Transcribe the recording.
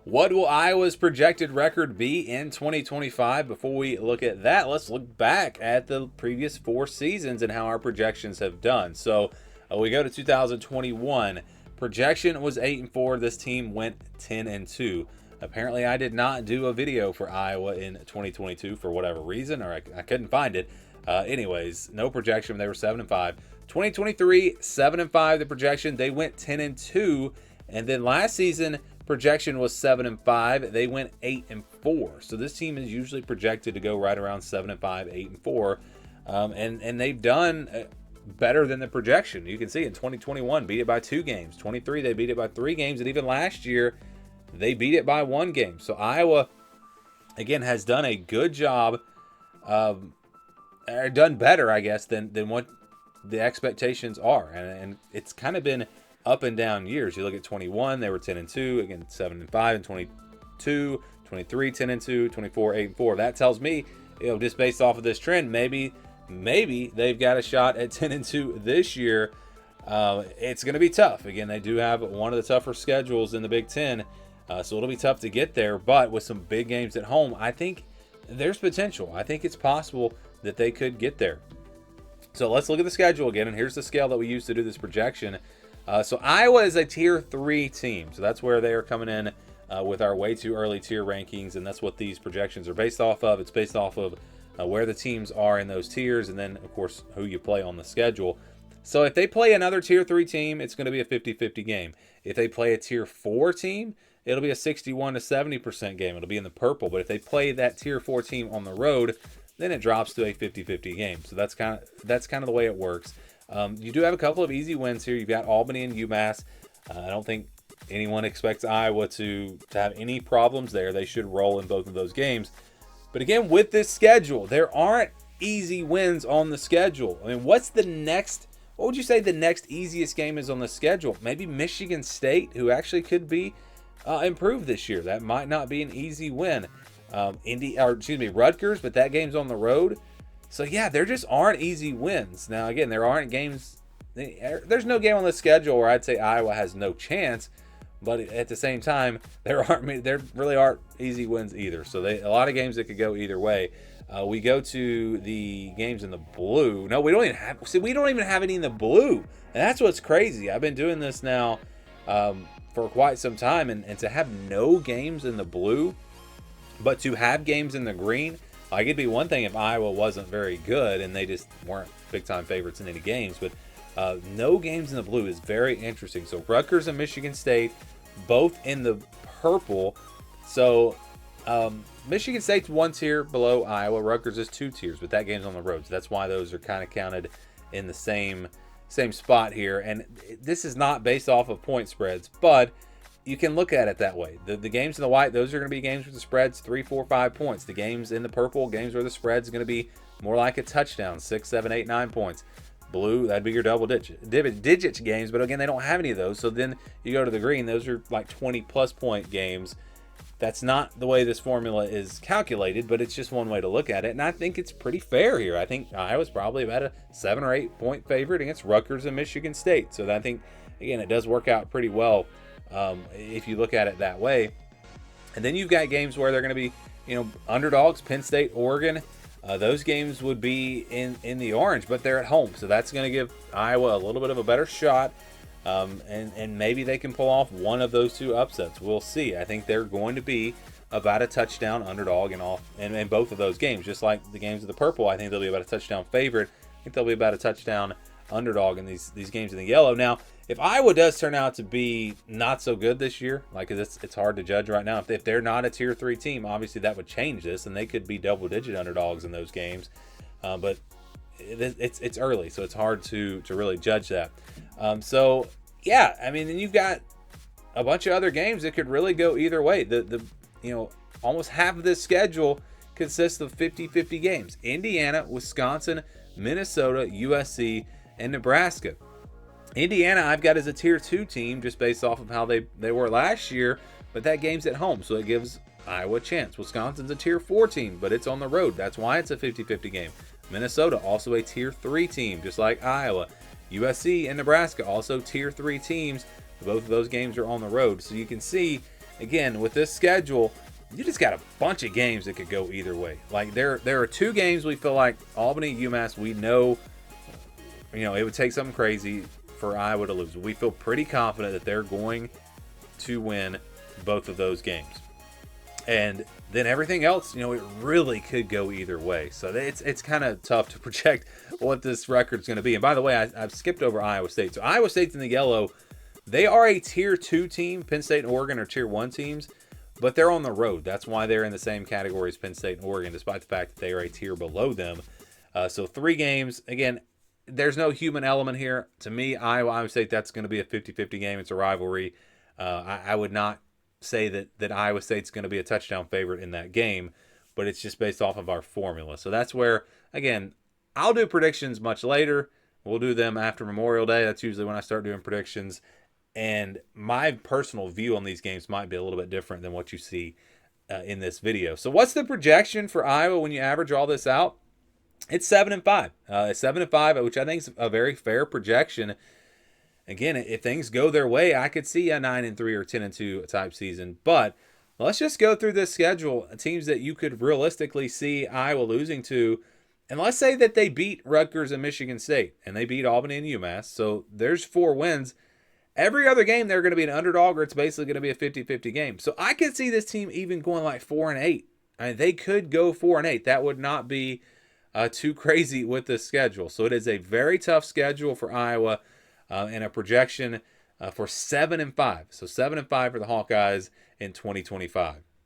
What will Iowa's projected record be in 2025? Before we look at that, let's look back at the previous 4 seasons and how our projections have done. So we go to 2021. Projection was 8-4. This team went 10-2. Apparently, I did not do a video for Iowa in 2022 for whatever reason, or I couldn't find it. Anyways, no projection. They were 7-5. 2023, 7-5. The projection, they went 10-2, and then last season projection was 7-5. They went 8-4. So this team is usually projected to go right around 7-5, 8-4, and they've done better than the projection. You can see in 2021 beat it by 2 games. 23 they beat it by 3 games, and even last year they beat it by 1 game. So Iowa again has done a good job, or done better, I guess, than what the expectations are, and it's kind of been up and down years. You look at 21, they were 10-2, again 7-5 in 22, 23 10-2, 24 8-4. That tells me, just based off of this trend, maybe they've got a shot at 10-2 this year. It's going to be tough. Again, they do have one of the tougher schedules in the Big Ten, so it'll be tough to get there. But with some big games at home, I think there's potential. I think it's possible that they could get there. So let's look at the schedule again, and here's the scale that we used to do this projection. So Iowa is a tier 3 team, so that's where they are coming in with our way too early tier rankings, and that's what these projections are based off of. It's based off of where the teams are in those tiers, and then of course who you play on the schedule. So if they play another tier 3 team, it's going to be a 50-50 game. If they play a tier 4 team, it'll be a 61 to 70% game. It'll be in the purple. But if they play that tier 4 team on the road, then it drops to a 50-50 game. So that's kind of the way it works. You do have a couple of easy wins here. You've got Albany and UMass. I don't think anyone expects Iowa to have any problems there. They should roll in both of those games. But again, with this schedule, there aren't easy wins on the schedule. I mean, what would you say the next easiest game is on the schedule? Maybe Michigan State, who actually could be improved this year. That might not be an easy win. Rutgers, but that game's on the road. So yeah, there just aren't easy wins. Now again, there aren't games. There's no game on the schedule where I'd say Iowa has no chance. But at the same time, there really aren't easy wins either. So a lot of games that could go either way. We go to the games in the blue. No, we don't even have any in the blue. And that's what's crazy. I've been doing this now for quite some time, and to have no games in the blue, but to have games in the green. Like, it'd be one thing if Iowa wasn't very good and they just weren't big-time favorites in any games, but no games in the blue is very interesting. So Rutgers and Michigan State, both in the purple. So Michigan State's 1 tier below Iowa. Rutgers is 2 tiers, but that game's on the road. So that's why those are kind of counted in the same spot here. And this is not based off of point spreads, but you can look at it that way. The games in the white, those are going to be games with the spreads 3, 4, 5 points. The games in the purple, games where the spread's going to be more like a touchdown, 6, 7, 8, 9 points. Blue, that'd be your double digits games, but again, they don't have any of those. So then you go to the green, those are like 20+ point games. That's not the way this formula is calculated, but it's just one way to look at it. And I think it's pretty fair here. I think Iowa's probably about a 7 or 8 point favorite against Rutgers and Michigan State. So I think, again, it does work out pretty well if you look at it that way. And then you've got games where they're going to be, underdogs, Penn State, Oregon. Those games would be in the orange, but they're at home. So that's going to give Iowa a little bit of a better shot. And maybe they can pull off one of those 2 upsets. We'll see. I think they're going to be about a touchdown underdog in both of those games. Just like the games of the purple, I think they'll be about a touchdown favorite. I think they'll be about a touchdown underdog in these games in the yellow. Now, if Iowa does turn out to be not so good this year, like it's hard to judge right now. If they're not a tier 3 team, obviously that would change this, and they could be double-digit underdogs in those games. But it's early, so it's hard to really judge that. So yeah, I mean, then you've got a bunch of other games that could really go either way. Almost half of this schedule consists of 50-50 games. Indiana, Wisconsin, Minnesota, USC, and Nebraska. Indiana, I've got as a tier 2 team just based off of how they were last year, but that game's at home, so it gives Iowa a chance. Wisconsin's a tier 4 team, but it's on the road. That's why it's a 50-50 game. Minnesota, also a tier 3 team, just like Iowa. USC and Nebraska, also tier 3 teams. Both of those games are on the road. So you can see again, with this schedule, you just got a bunch of games that could go either way. Like there are 2 games we feel like Albany, UMass, we know, it would take something crazy for Iowa to lose. We feel pretty confident that they're going to win both of those games. And then everything else, it really could go either way. So it's kind of tough to project what this record's going to be. And by the way, I've skipped over Iowa State. So Iowa State's in the yellow. They are a Tier 2 team. Penn State and Oregon are Tier 1 teams, but they're on the road. That's why they're in the same category as Penn State and Oregon, despite the fact that they are a tier below them. So 3 games. Again, there's no human element here. To me, Iowa State, that's going to be a 50-50 game. It's a rivalry. I would not say that Iowa State's going to be a touchdown favorite in that game, but it's just based off of our formula. So that's where, again, I'll do predictions much later. We'll do them after Memorial Day. That's usually when I start doing predictions. And my personal view on these games might be a little bit different than what you see in this video. So what's the projection for Iowa when you average all this out? It's 7-5. It's 7-5, which I think is a very fair projection. Again, if things go their way, I could see a 9-3 or 10-2 type season. But let's just go through this schedule. Teams that you could realistically see Iowa losing to. And let's say that they beat Rutgers and Michigan State. And they beat Albany and UMass. So there's 4 wins. Every other game, they're going to be an underdog, or it's basically going to be a 50-50 game. So I could see this team even going like 4-8. I mean, they could go 4-8. That would not be too crazy with this schedule. So it is a very tough schedule for Iowa. And a projection for 7-5. So 7-5 for the Hawkeyes in 2025.